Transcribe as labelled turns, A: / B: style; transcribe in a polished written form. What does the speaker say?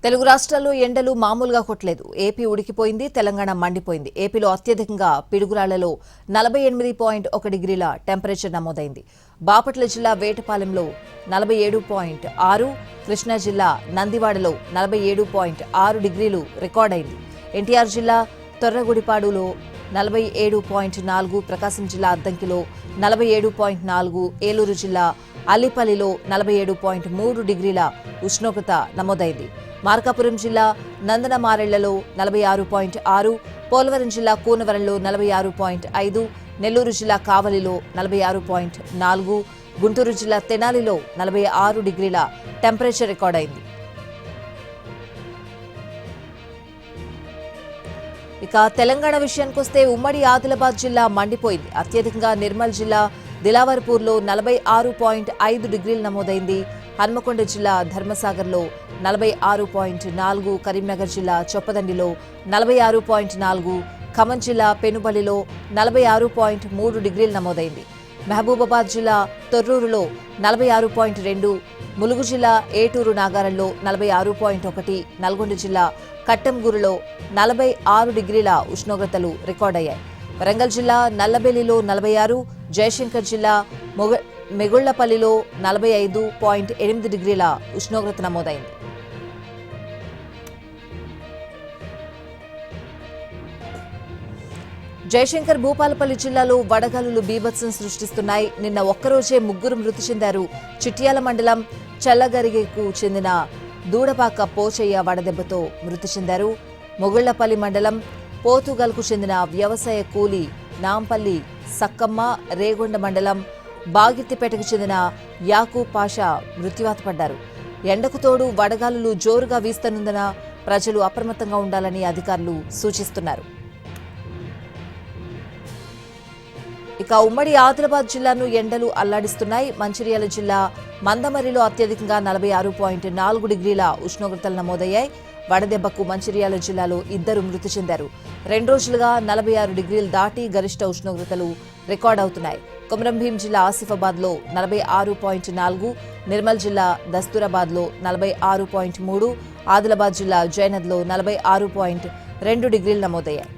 A: తెలుగు రాష్ట్రాల్లో ఎండలు మామూలుగా కొట్టలేదు. ఏపీ ఉడికిపోయింది, తెలంగాణ మండిపోయింది. ఏపీలో అత్యధికంగా పిడుగురాళ్లలో 48.1 డిగ్రీల టెంపరేచర్ నమోదైంది. బాపట్ల జిల్లా వేటపాలెంలో 47.6, కృష్ణా జిల్లా నందివాడలో 47.6 డిగ్రీలు రికార్డైంది. ఎన్టీఆర్ జిల్లా తొర్రగుడిపాడులో 47.4, ప్రకాశం జిల్లా అద్దంకిలో 47.4, ఏలూరు జిల్లా అల్లిపల్లిలో 47.3 డిగ్రీల ఉష్ణోగ్రత నమోదైంది. మార్కాపురం జిల్లా నందనమారెళ్లలో 46.6, పోలవరం జిల్లా కూనవరంలో 46.5, నెల్లూరు జిల్లా కావలిలో 46.4, గుంటూరు జిల్లా తెనాలిలో 46 డిగ్రీల టెంపరేచర్ రికార్డైంది. ఇక తెలంగాణ విషయానికొస్తే ఉమ్మడి ఆదిలాబాద్ జిల్లా మండిపోయింది. అత్యధికంగా నిర్మల్ జిల్లా దిలావర్పూర్లో 46.5 డిగ్రీలు నమోదైంది. హన్మకొండ జిల్లా ధర్మసాగర్లో 46.4, కరీంనగర్ జిల్లా చొప్పదండిలో 46.4, ఖమ్మం జిల్లా పెనుబలిలో 46.3 డిగ్రీలు నమోదైంది. మహబూబాబాద్ జిల్లా తొర్రూరులో 46.2, ములుగు జిల్లా ఏటూరు నాగారంలో 46.1, నల్గొండ జిల్లా కట్టంగూరులో 46 డిగ్రీల ఉష్ణోగ్రతలు రికార్డయ్యాయి. వరంగల్ జిల్లా నల్లబెల్లిలో 46, జయశంకర్ జిల్లా మెగుళ్లపల్లిలో 45.8 డిగ్రీల ఉష్ణోగ్రత నమోదైంది. జయశంకర్ భూపాలపల్లి జిల్లాలో వడగాలులు బీభత్సం సృష్టిస్తున్నాయి. నిన్న ఒక్కరోజే 3 మృతి చెందారు. చిట్యాల మండలం చల్లగరిగెకు చెందిన దూడపాక పోచయ్య వడదెబ్బతో మృతి చెందారు. మొగుళ్లపల్లి మండలం పోతుగల్కు చెందిన వ్యవసాయ కూలీ నాంపల్లి సక్కమ్మ, రేగొండ మండలం బాగిత్తిపేటకు చెందిన యాకూబ్ పాషా మృత్యువాత పడ్డారు. ఎండకు తోడు వడగాలులు జోరుగా వీస్తనుందన ప్రజలు అప్రమత్తంగా ఉండాలని అధికారులు సూచిస్తున్నారు. ఇక ఉమ్మడి ఆదిలాబాద్ జిల్లాను ఎండలు అల్లాడిస్తున్నాయి. మంచిర్యాల జిల్లా మందమరిలో అత్యధికంగా 46.4 డిగ్రీల ఉష్ణోగ్రతలు నమోదయ్యాయి. వడదెబ్బకు మంచిర్యాల జిల్లాలో 2 మృతి చెందారు. 2 రోజులుగా 46 డిగ్రీలు దాటి గరిష్ట ఉష్ణోగ్రతలు రికార్డవుతున్నాయి. కొమరంభీం జిల్లా ఆసిఫాబాద్లో 46.4, నిర్మల్ జిల్లా దస్తూరాబాద్లో 46.3, ఆదిలాబాద్ జిల్లా జైనద్లో 46.2 డిగ్రీలు నమోదయ్యాయి.